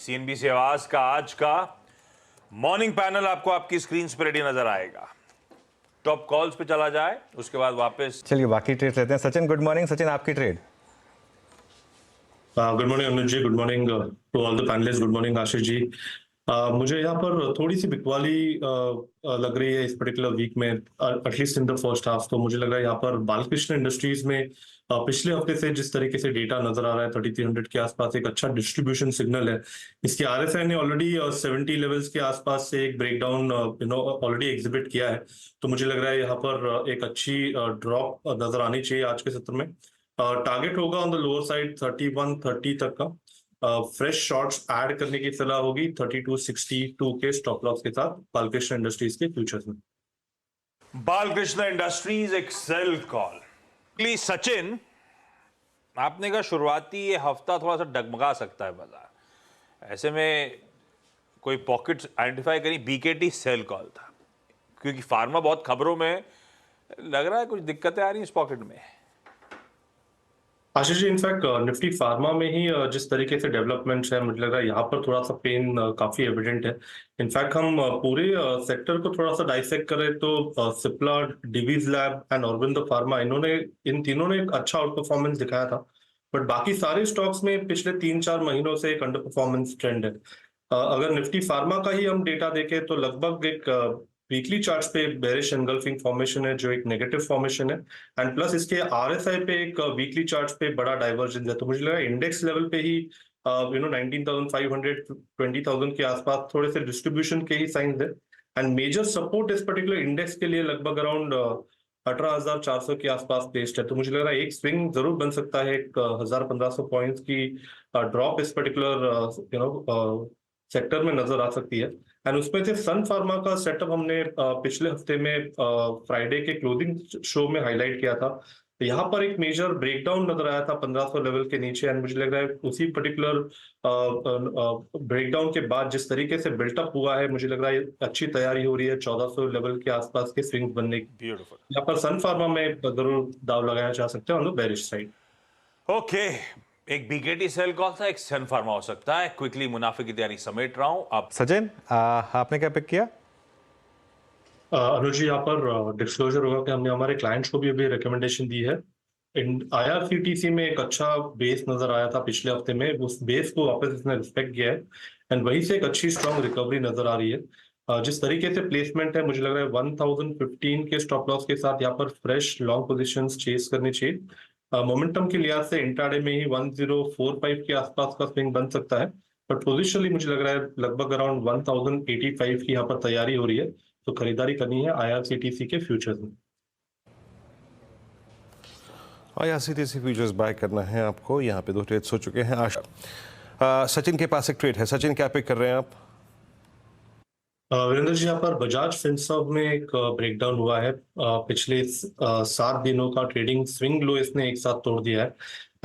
CNBC आवाज का आज का मॉर्निंग पैनल आपको आपकी स्क्रीन पर रेडी नजर आएगा। टॉप कॉल्स पे चला जाए, उसके बाद वापस चलिए बाकी ट्रेड लेते हैं। Sachin good morning. सचिन आपकी trade. Good morning Anuj ji, good morning to all the panelist, good morning Ashish ji. मुझे यहाँ पर थोड़ी सी बिकवाली लग रही है इस पर्टिकुलर वीक में, at least in the first half. तो मुझे लग रहा है यहाँ पर बालकृष्ण इंडस्ट्रीज में पिछले हफ्ते से जिस तरीके से डेटा नजर आ रहा है 3300 के आसपास एक अच्छा डिस्ट्रीब्यूशन सिग्नल है। इसके आरएसआई ने ऑलरेडी 70 लेवल्स के आसपास से एक ब्रेकडाउन ऑलरेडी एग्जिबिट किया है। तो मुझे लग रहा है यहाँ पर एक अच्छी ड्रॉप नजर आनी चाहिए आज के सत्र में। टारगेट होगा ऑन द लोअर साइड 3130 तक का। फ्रेश शॉर्ट्स ऐड करने की सलाह होगी 3262 के स्टॉप लॉस के साथ बालकृष्ण इंडस्ट्रीज के फ्यूचर्स में। बालकृष्ण इंडस्ट्रीज एक सेल कॉल। प्लीज सचिन, आपने कहा शुरुआती ये हफ्ता थोड़ा सा डगमगा सकता है बाजार, ऐसे में कोई पॉकेट्स आइडेंटिफाई करी। बीकेटी सेल कॉल था क्योंकि फार्मा बहुत खबरों में लग रहा है कुछ दिक्कतें आ रही हैं इस पॉकेट में। Ashish ji, in fact Nifty pharma में ही जिस तरीके से डेवलपमेंट्स है, मुझे लग रहा है यहाँ पर थोड़ा सा पेन काफी एविडेंट है। इनफैक्ट हम पूरे सेक्टर को थोड़ा सा डाइसेक्ट करें तो Cipla, Divi's lab and Aurobindo pharma, इन तीनों ने एक अच्छा आउट परफॉर्मेंस दिखाया था। बट बाकी सारे स्टॉक्स में पिछले 3-4 महीनों से एक अंडर परफॉर्मेंस ट्रेंड है। अगर निफ्टी फार्मा का ही हम डेटा देखें तो लगभग एक वीकली चार्ट्स पे बेरिश एनगल्फिंग फॉर्मेशन है जो एक नेगेटिव फॉर्मेशन है, एंड प्लस इसके आरएसआई पे एक वीकली चार्ट्स पे बड़ा डाइवर्जेंस है। तो मुझे लगा इंडेक्स लेवल पे ही 19,500 20,000 के आसपास थोड़े से डिस्ट्रीब्यूशन के ही साइंस है। एंड मेजर सपोर्ट इस पर्टिकुलर इंडेक्स के लिए लगभग अराउंड 18,400 के आसपास प्लेस्ड है। तो मुझे लग रहा है एक स्विंग जरूर बन सकता है, एक 1,000-1,500 पॉइंट्स की ड्रॉप इस पर्टिकुलर सेक्टर में नजर आ सकती है। एंड उसमें से सन फार्मा का सेटअप हमने पिछले हफ्ते में फ्राइडे के क्लोजिंग शो में हाईलाइट किया था। तो यहाँ पर एक मेजर ब्रेकडाउन नजर आया था 1500 लेवल के नीचे, एंड मुझे लग रहा है उसी पर्टिकुलर ब्रेकडाउन के बाद जिस तरीके से बिल्टअप हुआ है, मुझे लग रहा है अच्छी तैयारी हो रही है 1400 लेवल के आसपास के स्विंग बनने की। ब्यूटीफुल। यहाँ पर सन फार्मा में जरूर दाव लगाया जा सकता है on the bearish side. Okay, एक बीकेटी सेल कॉल था, एक सन फार्मा हो सकता है। क्विकली मुनाफे की तैयारी समेट रहा हूं। अब सचिन आपने क्या पिक किया? अनुज जी, यहाँ पर डिस्क्लोजर होगा कि हमने हमारे क्लाइंट्स को भी अभी रिकमेंडेशन दी है। आईआरसीटीसी में एक अच्छा बेस नजर आया था पिछले हफ्ते में, उस बेस को वापस इसने रिस्पेक्ट किया है, एंड वहीं से एक अच्छी स्ट्रॉन्ग रिकवरी नजर आ रही है। जिस तरीके से प्लेसमेंट है, मुझे लग रहा है 1015 के स्टॉप लॉस के साथ यहाँ पर फ्रेश लॉन्ग पोजीशंस चेस करनी चाहिए। मोमेंटम के लिहाज से इंट्राडे में ही 1045 के आसपास का स्विंग बन सकता है, बट पोजिशनली मुझे लग रहा है लगभग अराउंड 1085 की यहाँ पर तैयारी हो रही है। तो खरीदारी करनी है आईआरसीटीसी के फ्यूचर्स में। आईआरसीटीसी फ्यूचर्स बाय करना है आपको। यहाँ पे 2 ट्रेड्स हो चुके हैं। आशा सचिन के पास एक ट्रेड है। सचिन क्या पिक कर रहे हैं आप? वीरेंद्र जी, यहाँ पर बजाज फिनसर्व में एक ब्रेकडाउन हुआ है। पिछले 7 दिनों का ट्रेडिंग स्विंग लो इसने एक साथ तोड़ दिया है,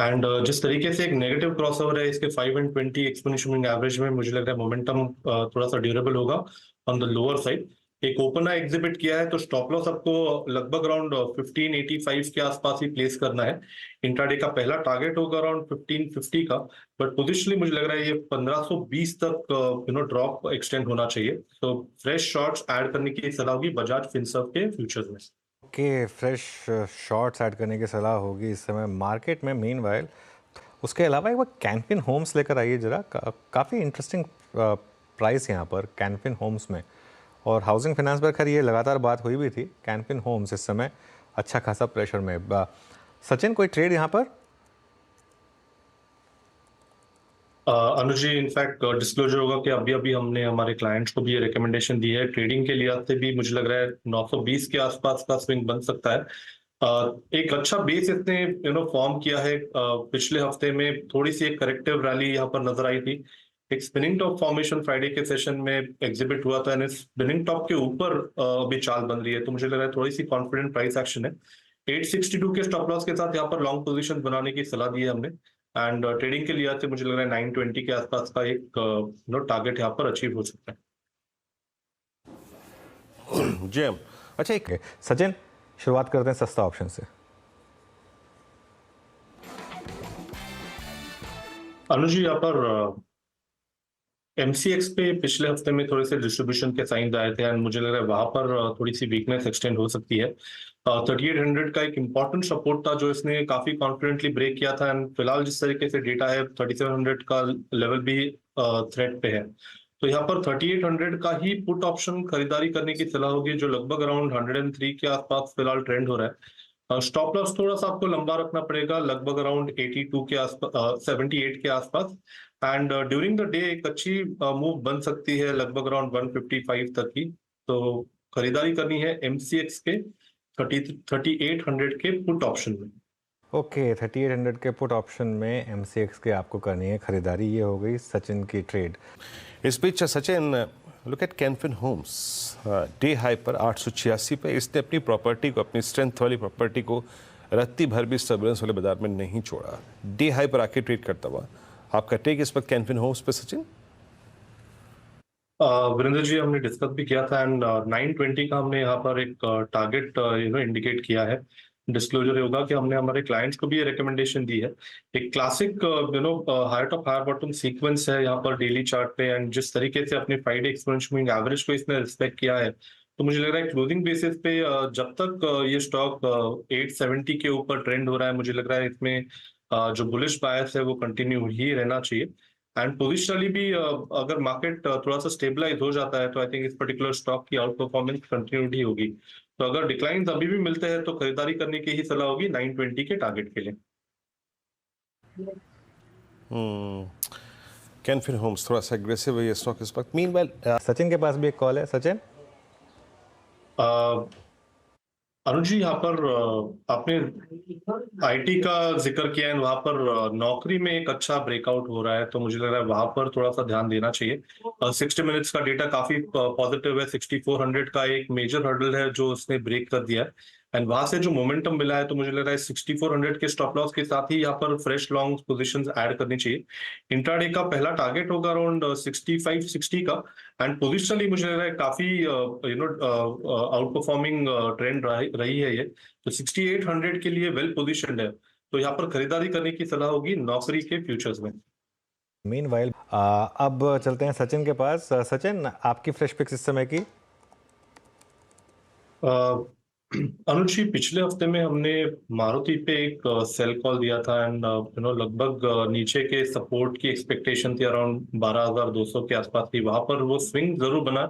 एंड जिस तरीके से एक नेगेटिव क्रॉसओवर है इसके 5 and 20 एक्सपोनेंशियल मूविंग एवरेज में, मुझे लग रहा है मोमेंटम थोड़ा सा ड्यूरेबल होगा ऑन द लोअर साइड। एक ओपन एग्जिबिट किया है, तो स्टॉप लॉस आपको लगभग अराउंड 1585 के आसपास ही प्लेस करना है। इंट्राडे का पहला टारगेट होगा अराउंड 1550 का, बट पोजिशनली मुझे लग रहा है ये 1520 तक ड्रॉप एक्सटेंड होना चाहिए। तो फ्रेश शॉर्ट्स ऐड करने की सलाह होगी बजाज फिनसर्व के फ्यूचर्स में। ओके, फ्रेश शॉर्ट्स ऐड करने की सलाह होगी इस समय मार्केट में। मीनवाइल उसके अलावा एक बार कैनफिन होम्स लेकर आइए जरा। काफ़ी इंटरेस्टिंग प्राइस यहाँ पर कैनफिन होम्स में, और हाउसिंग फाइनेंस पर खैर ये लगातार बात हुई भी थी। कैनफिन होम्स इस समय अच्छा खासा प्रेशर में। सचिन कोई ट्रेड यहाँ पर? अनुज जी, इनफैक्ट डिस्क्लोजर होगा कि अभी अभी हमने हमारे क्लाइंट्स को भी ये रिकमेंडेशन दी है। ट्रेडिंग के लिहाज से भी मुझे लग रहा है 920 के आसपास का स्विंग बन सकता है। एक अच्छा बेस इसने फॉर्म किया है। पिछले हफ्ते में थोड़ी सी एक करेक्टिव रैली यहाँ पर नजर आई थी। एक स्पिनिंग टॉप फॉर्मेशन फ्राइडे के सेशन में एग्जिबिट हुआ था, यानी स्पिनिंग टॉप के ऊपर अभी चाल बन रही है। तो मुझे लग रहा है थोड़ी सी कॉन्फिडेंट प्राइस एक्शन है। 862 के स्टॉप लॉस के साथ यहाँ पर लॉन्ग पोजीशन बनाने की सलाह दी है हमने, एंड ट्रेडिंग के लिहाज से मुझे लग रहा है 920 के आसपास का एक टारगेट यहाँ पर अचीव हो सकता है। जी अच्छा, एक सचिन शुरुआत करते हैं सस्ता ऑप्शन से। अनुज जी, यहाँ पर एमसीएक्स पे पिछले हफ्ते में थोड़े से डिस्ट्रीब्यूशन के साइंस आए थे एंड मुझे लग रहा है वहां पर थोड़ी सी वीकनेस एक्सटेंड हो सकती है। 3800 का एक इंपॉर्टेंट सपोर्ट था जो इसने काफी कॉन्फिडेंटली ब्रेक किया था एंड फिलहाल जिस तरीके से डेटा है 3700 का लेवल भी थ्रेट पे है। तो यहाँ पर 3800 का ही पुट ऑप्शन खरीदारी करने की सलाह होगी जो लगभग अराउंड 103 के आसपास फिलहाल ट्रेंड हो रहा है। स्टॉप लॉस थोड़ा सा आपको लंबा रखना पड़ेगा लगभग अराउंड 82 के आसपास 78 के आसपास एंड ड्यूरिंग द डे एक अच्छी मूव बन सकती है लगभग अराउंड 155 तक की। तो खरीदारी करनी है एमसीएक्स के 3800 के पुट ऑप्शन में। ओके 3800 के पुट ऑप्शन में MCX के आपको करनी है खरीदारी। ये हो गई सचिन की ट्रेड। इस बीच Sachin, look at Canfin homes, day high पर 886 पे इसने अपनी प्रॉपर्टी को, अपनी स्ट्रेंथ वाली प्रॉपर्टी को रत्ती भर भी सर्विलेंस वाले बाजार में नहीं छोड़ा, डे हाई पर आके ट्रेड करता हुआ। आपका टेक इस वक्त कैनफिन होम्स पे सचिन? वीरेंद्र जी, हमने डिस्कस भी किया था एंड 920 का हमने यहाँ पर एक टारगेट इंडिकेट किया है। डिस्क्लोजर होगा कि हमने हमारे क्लाइंट्स को भी ये रिकमेंडेशन दी है। एक classic higher top higher bottom sequence है यहाँ पर डेली चार्ट पे एंड जिस तरीके से अपने 5 डे एक्सपोनेंशियल मूविंग एवरेज को इसने रिस्पेक्ट किया है तो मुझे लग रहा है क्लोजिंग बेसिस पे जब तक ये स्टॉक 870 के ऊपर ट्रेंड हो रहा है मुझे लग रहा है इसमें जो बुलिश बायस है वो कंटिन्यू ही रहना चाहिए। एंड पोजिशनली भी अगर मार्केट थोड़ा सा स्टेबलाइज हो जाता है तो आई थिंक इस पर्टिकुलर स्टॉक की आउट परफॉर्मेंस कंटिन्यूटी होगी। तो अगर डिक्लाइन अभी भी मिलते हैं तो खरीदारी करने की ही सलाह होगी 920 के टारगेट के लिए। कैनफिन होम्स थोड़ा सा एग्रेसिव है ये स्टॉक इस वक्त। मीनवाइल सचिन के पास भी एक कॉल है। सचिन, अनुज जी, यहाँ पर आपने आईटी का जिक्र किया है, वहां पर नौकरी में एक अच्छा ब्रेकआउट हो रहा है तो मुझे लग रहा है वहां पर थोड़ा सा ध्यान देना चाहिए। 60 मिनट्स का डेटा काफी पॉजिटिव है। 6400 का एक मेजर हर्डल है जो उसने ब्रेक कर दिया है एंड वहां से जो मोमेंटम मिला है तो मुझे लग रहा है 6400 के स्टॉप लॉस के साथ ही यहाँ पर फ्रेश लॉन्ग पोजीशंस ऐड करनी चाहिए। इंट्राडे का पहला टारगेट होगा अराउंड 65-60 का एंड पोजिशनली मुझे लग रहा है काफी आउट परफॉर्मिंग ट्रेंड रही है ये। तो 6800 के लिए वेल पोजिशन्ड है तो यहाँ पर खरीदारी करने की सलाह होगी नौकरी के फ्यूचर्स में। मीनवाइल अब चलते हैं सचिन के पास। सचिन, आपकी फ्रेश पिक्स इस समय की? अनुज जी, पिछले हफ्ते में हमने मारुति पे एक सेल कॉल दिया था एंड लगभग नीचे के सपोर्ट की एक्सपेक्टेशन थी अराउंड 12,200 के आसपास थी। वहां पर वो स्विंग जरूर बना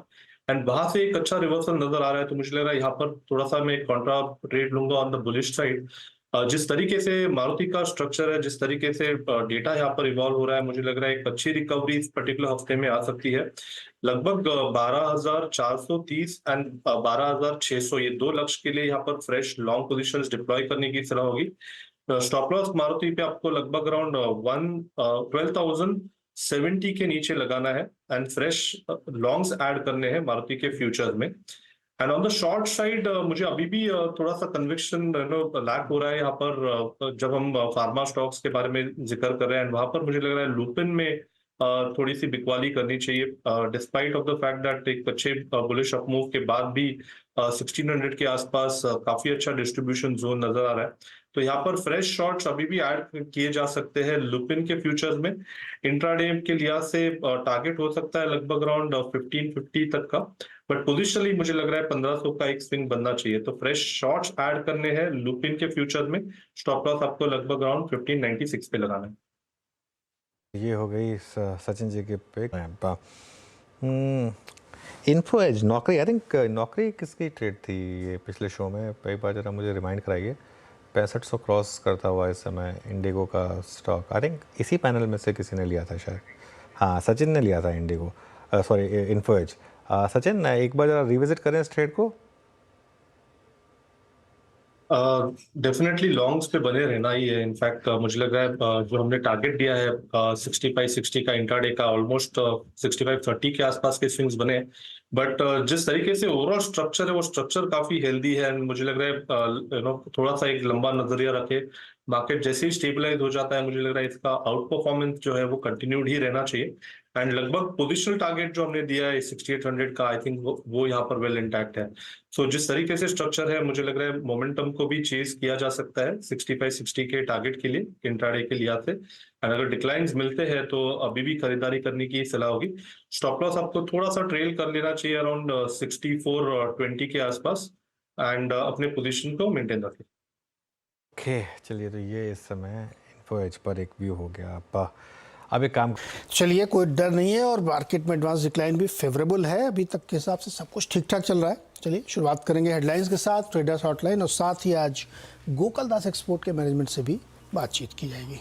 एंड वहां से एक अच्छा रिवर्सल नजर आ रहा है तो मुझे लग रहा है यहाँ पर थोड़ा सा मैं कॉन्ट्रा ट्रेड लूंगा ऑन द बुलिश साइड। जिस तरीके से मारुति का स्ट्रक्चर है, जिस तरीके से डेटा यहाँ पर इवॉल्व हो रहा है मुझे लग रहा है एक अच्छी रिकवरी इस पर्टिकुलर हफ्ते में आ सकती है। लगभग 12,430 एंड 12,600 ये दो लक्ष्य के लिए यहाँ पर फ्रेश लॉन्ग पोजीशंस डिप्लॉय करने की सलाह होगी। स्टॉप लॉस मारुति पे आपको लगभग अराउंड 12,070 के नीचे लगाना है एंड फ्रेश लॉन्ग्स ऐड करने हैं मारुति के फ्यूचर्स में। And on the short side मुझे अभी भी थोड़ा सा कन्विक्शन लैक हो रहा है यहाँ पर जब हम फार्मा स्टॉक्स के बारे में जिक्र कर रहे हैं वहां पर मुझे लग रहा है लुपिन में थोड़ी सी बिकवाली करनी चाहिए despite of the fact that एक अच्छे बुलिश अप मूव के बाद भी 1600 के आसपास काफी अच्छा डिस्ट्रीब्यूशन जोन नजर आ रहा है। तो यहाँ पर फ्रेश शॉर्ट्स अभी भी ऐड किए जा सकते हैं लुपिन के फ्यूचर्स में। इंट्राडे के लिहाज से टारगेट हो सकता है लगभग अराउंड 1550 तक का बट पोजिशनली मुझे लग रहा है 1500 का एक स्विंग बनना चाहिए। तो फ्रेश शॉर्ट्स ऐड करने हैं लुपिन के फ्यूचर में। स्टॉप लॉस आपको लगभग अराउंड 1596 पे लगाना है। ये हो गई सचिन जी के पिक। इन्फो एज नौकरी, आई थिंक नौकरी किसकी ट्रेड थी ये पिछले शो में? कई बार जरा मुझे रिमाइंड कराइए। 6500 क्रॉस करता हुआ इस समय इंडिगो का स्टॉक, आई थिंक इसी पैनल में से किसी ने लिया था शायद। हाँ, सचिन ने लिया था IndiGo, sorry Info Edge. Sachin, एक बार जरा रिविजिट करें इस ट्रेड को। डेफिनेटली लॉन्ग्स पे बने रहना ही है। इनफैक्ट मुझे लग रहा है जो हमने टारगेट दिया है 65-60 का इंट्राडे का ऑलमोस्ट 65-30 के आसपास के स्विंग्स बने। बट जिस तरीके से ओवरऑल स्ट्रक्चर है वो स्ट्रक्चर काफी हेल्दी है एंड मुझे लग रहा है थोड़ा सा एक लंबा नजरिया रखे। मार्केट जैसे ही स्टेबलाइज हो जाता है मुझे लग रहा है इसका आउट परफॉर्मेंस जो है वो कंटिन्यूड ही रहना चाहिए एंड लगभग पोजिशनल टारगेट जो हमने दिया है 6800 का, आई थिंक वो यहाँ पर वेल इंटैक्ट है। सो जिस तरीके से स्ट्रक्चर है, मुझे लग रहा है मोमेंटम को भी चेज किया जा सकता है 65-60 के टारगेट के लिए इंट्राडे के लिहाज से। एंड अगर डिक्लाइंस मिलते हैं तो अभी भी खरीदारी करने की सलाह होगी। स्टॉप लॉस आपको थोड़ा सा ट्रेल कर लेना चाहिए अराउंड 6420 के आसपास, एंड अपने पोजीशन को मेंटेन रखें। ओके, चलिए, तो ये इस समय इन्फो एज पर एक व्यू हो गया। अब एक काम, चलिए, कोई डर नहीं है और मार्केट में एडवांस डिक्लाइन भी फेवरेबल है। अभी तक के हिसाब से सब कुछ ठीक ठाक चल रहा है। चलिए शुरुआत करेंगे हेडलाइंस के साथ, ट्रेडर्स हॉटलाइन, और साथ ही आज गोकुलदास एक्सपोर्ट के मैनेजमेंट से भी बातचीत की जाएगी।